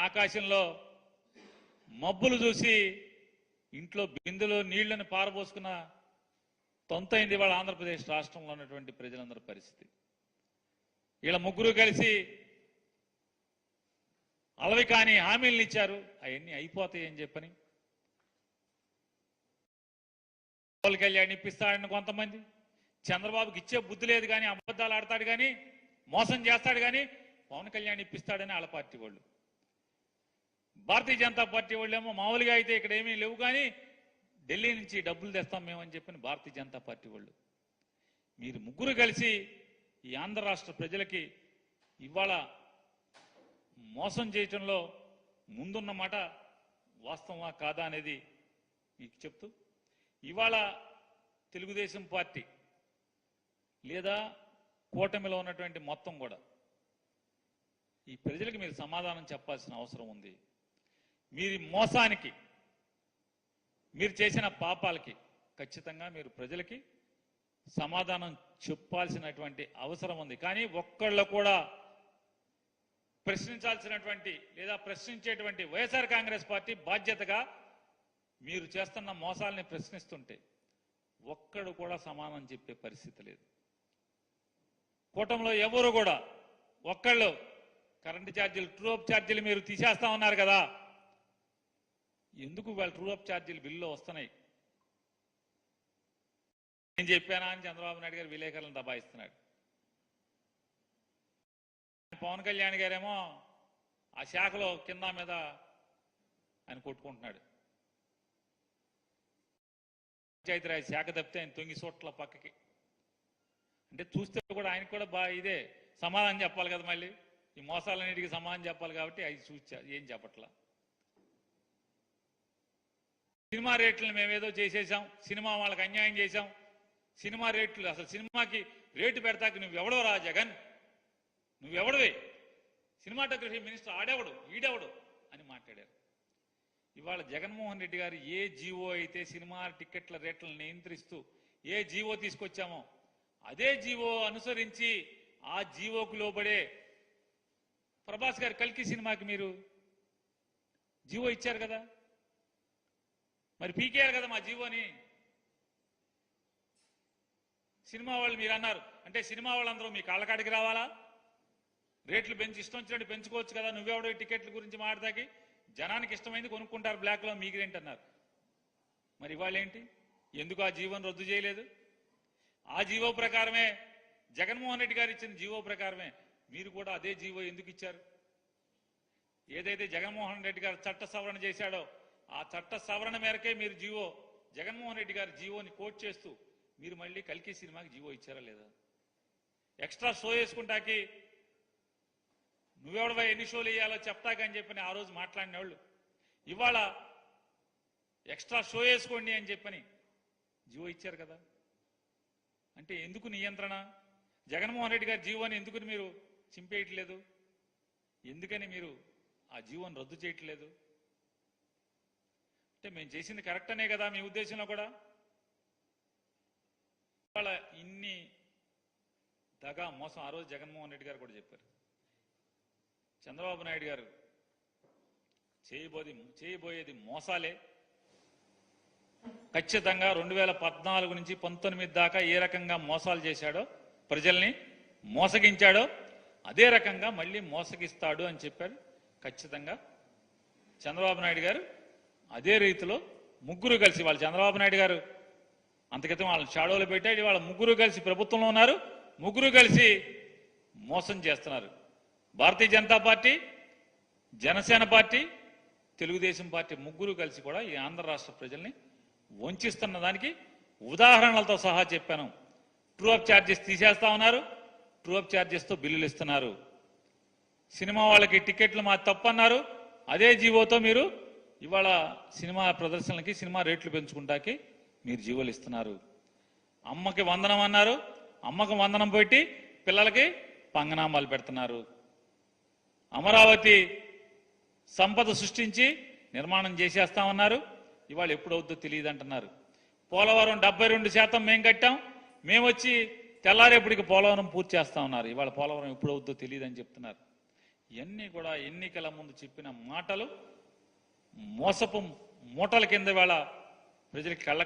ఆకాశంలో మబ్బులు చూసి ఇంట్లో బిందెలో నీళ్లను పారబోసుకున్న తొంతైంది వాళ్ళ ఆంధ్రప్రదేశ్ రాష్ట్రంలో ఉన్నటువంటి ప్రజలందరి పరిస్థితి. వీళ్ళ ముగ్గురు కలిసి అలవి కాని హామీలను ఇచ్చారు, అవన్నీ అయిపోతాయని చెప్పని. పవన్ కళ్యాణ్ ఇప్పిస్తాడని కొంతమంది, చంద్రబాబుకి ఇచ్చే బుద్ధి లేదు కానీ అబద్ధాలు ఆడతాడు కానీ మోసం చేస్తాడు కానీ పవన్ కళ్యాణ్ ఇప్పిస్తాడని వాళ్ళ పార్టీ వాళ్ళు. భారతీయ జనతా పార్టీ వాళ్ళేమో మామూలుగా అయితే ఇక్కడ ఏమీ లేవు కానీ ఢిల్లీ నుంచి డబ్బులు తెస్తాం మేమని చెప్పిన భారతీయ జనతా పార్టీ వాళ్ళు. మీరు ముగ్గురు కలిసి ఈ ఆంధ్ర రాష్ట్ర ప్రజలకి ఇవాళ మోసం చేయటంలో ముందున్నమాట వాస్తవమా కాదా అనేది మీకు చెప్తూ, ఇవాళ తెలుగుదేశం పార్టీ లేదా కూటమిలో ఉన్నటువంటి మొత్తం కూడా ఈ ప్రజలకు మీరు సమాధానం చెప్పాల్సిన అవసరం ఉంది. మీరు మోసానికి, మీరు చేసిన పాపాలకి ఖచ్చితంగా మీరు ప్రజలకి సమాధానం చెప్పాల్సినటువంటి అవసరం ఉంది. కానీ ఒక్కళ్ళు కూడా ప్రశ్నించాల్సినటువంటి లేదా ప్రశ్నించేటువంటి వైఎస్ఆర్ కాంగ్రెస్ పార్టీ బాధ్యతగా మీరు చేస్తున్న మోసాలని ప్రశ్నిస్తుంటే ఒక్కడు కూడా సమాధానం చెప్పే పరిస్థితి లేదు. కూటమిలో ఎవరు కూడా ఒక్కళ్ళు కరెంటు ఛార్జీలు, ట్రూ అప్ ఛార్జీలు మీరు తీసేస్తా ఉన్నారు కదా, ఎందుకు వాళ్ళు ట్రూ అప్ ఛార్జీలు బిల్లులో వస్తున్నాయి నేను చెప్పానా అని చంద్రబాబు నాయుడు గారు విలేకరులను దబాయిస్తున్నాడు. పవన్ కళ్యాణ్ గారేమో ఆ శాఖలో కింద మీద ఆయన కొట్టుకుంటున్నాడు. పంచాయతీరాజ్ శాఖ తప్పితే ఆయన తొంగి సోట్ల పక్కకి. అంటే చూస్తే కూడా ఆయనకు కూడా ఇదే సమాధానం చెప్పాలి కదా, మళ్ళీ ఈ మోసాలన్నిటికీ సమాధానం చెప్పాలి కాబట్టి అవి చూసా ఏం చెప్పట్లా. సినిమా రేట్లను మేమేదో చేసేసాం, సినిమా వాళ్ళకి అన్యాయం చేశాం, సినిమా రేట్లు అసలు సినిమాకి రేటు పెడతాక నువ్వెవడో రా జగన్, నువ్వెవడవే, సినిమాటోగ్రఫీ మినిస్టర్ ఆడెవడు ఈడెవడు అని మాట్లాడారు. ఇవాళ జగన్మోహన్ రెడ్డి గారు ఏ జీవో అయితే సినిమా టికెట్ల రేట్లను నియంత్రిస్తూ ఏ జీవో తీసుకొచ్చామో అదే జీవో అనుసరించి ఆ జీవోకు లోబడే ప్రభాస్ గారు కల్కి సినిమాకి మీరు జీవో ఇచ్చారు కదా, మరి పీకేయాలి కదా మా జీవోని. సినిమా వాళ్ళు మీరు అన్నారు అంటే సినిమా వాళ్ళందరూ మీ కాళ్ళకాడికి రావాలా, రేట్లు పెంచి ఇష్టం వచ్చినట్టు పెంచుకోవచ్చు కదా, నువ్వెవడో టికెట్ల గురించి మాట్లాడతాకి, జనానికి ఇష్టమైంది కొనుక్కుంటారు బ్లాక్లో, మీకేంటన్నారు. మరి ఇవాళ ఏంటి, ఎందుకు ఆ జీవోని రద్దు చేయలేదు? ఆ జీవో ప్రకారమే జగన్మోహన్ రెడ్డి గారు ఇచ్చిన జీవో ప్రకారమే మీరు కూడా అదే జీవో ఎందుకు ఇచ్చారు? ఏదైతే జగన్మోహన్ రెడ్డి గారు చట్ట సవరణ చేశాడో ఆ చట్ట సవరణ మేరకే మీరు జీవో, జగన్మోహన్ రెడ్డి గారి జీవోని కోట్ చేస్తూ మీరు మళ్ళీ కల్కి సినిమాకి జీవో ఇచ్చారా లేదా? ఎక్స్ట్రా షో వేసుకుంటాకి నువ్వెవడవా ఎన్ని షోలు వేయాలో చెప్తాకని చెప్పని ఆ రోజు మాట్లాడిన వాళ్ళు ఇవాళ ఎక్స్ట్రా షో వేసుకోండి అని చెప్పని జీవో ఇచ్చారు కదా. అంటే ఎందుకు నియంత్రణ? జగన్మోహన్ రెడ్డి గారి జీవోని ఎందుకు మీరు చింపేయట్లేదు? ఎందుకని మీరు ఆ జీవోని రద్దు చేయట్లేదు? అంటే మేము చేసింది కరెక్ట్ అనే కదా మీ ఉద్దేశంలో కూడా? ఇవాళ ఇన్ని దగా మోసం ఆ రోజు జగన్మోహన్ రెడ్డి గారు కూడా చెప్పారు. చంద్రబాబు నాయుడు గారు చేయబోయేది మోసాలే. ఖచ్చితంగా 2014 నుంచి 19 దాకా ఏ రకంగా మోసాలు చేశాడో, ప్రజల్ని మోసగించాడో అదే రకంగా మళ్ళీ మోసగిస్తాడు అని చెప్పారు. ఖచ్చితంగా చంద్రబాబు నాయుడు గారు అదే రీతిలో ముగ్గురు కలిసి, వాళ్ళు చంద్రబాబు నాయుడు గారు అంతకితం వాళ్ళని షాడోలో పెట్టాడు, వాళ్ళ ముగ్గురు కలిసి ప్రభుత్వంలో ఉన్నారు, ముగ్గురు కలిసి మోసం చేస్తున్నారు. Bharatiya Janata party, Janasena party, Telugu Desam party ముగ్గురు కలిసి కూడా ఈ ఆంధ్ర రాష్ట్ర ప్రజల్ని వంచిస్తున్న దానికి ఉదాహరణలతో సహా చెప్పాను. ట్రూ అప్ ఛార్జెస్ తీసేస్తా ఉన్నారు, ట్రూ అప్ ఛార్జెస్తో బిల్లులు ఇస్తున్నారు. సినిమా వాళ్ళకి టికెట్లు మా తప్పన్నారు, అదే జీవోతో మీరు ఇవాళ సినిమా ప్రదర్శనలకి సినిమా రేట్లు పెంచుకుంటాకి మీరు జీవోలు ఇస్తున్నారు. అమ్మకి వందనం అన్నారు, అమ్మకి వందనం పెట్టి పిల్లలకి పంగనామాలు పెడుతున్నారు. అమరావతి సంపద సృష్టించి నిర్మాణం చేసేస్తామన్నారు, ఇవాళ ఎప్పుడవుద్దో తెలియదు అంటున్నారు. పోలవరం 72% మేము కట్టాం, మేము వచ్చి తెల్లారేపటికి పోలవరం పూర్తి చేస్తా ఉన్నారు, ఇవాళ పోలవరం ఎప్పుడవుద్దో తెలియదు అని చెప్తున్నారు. ఇవన్నీ కూడా ఎన్నికల ముందు చెప్పిన మాటలు మోసపు మూటల కింద వేళ ప్రజలకి కళ్ళ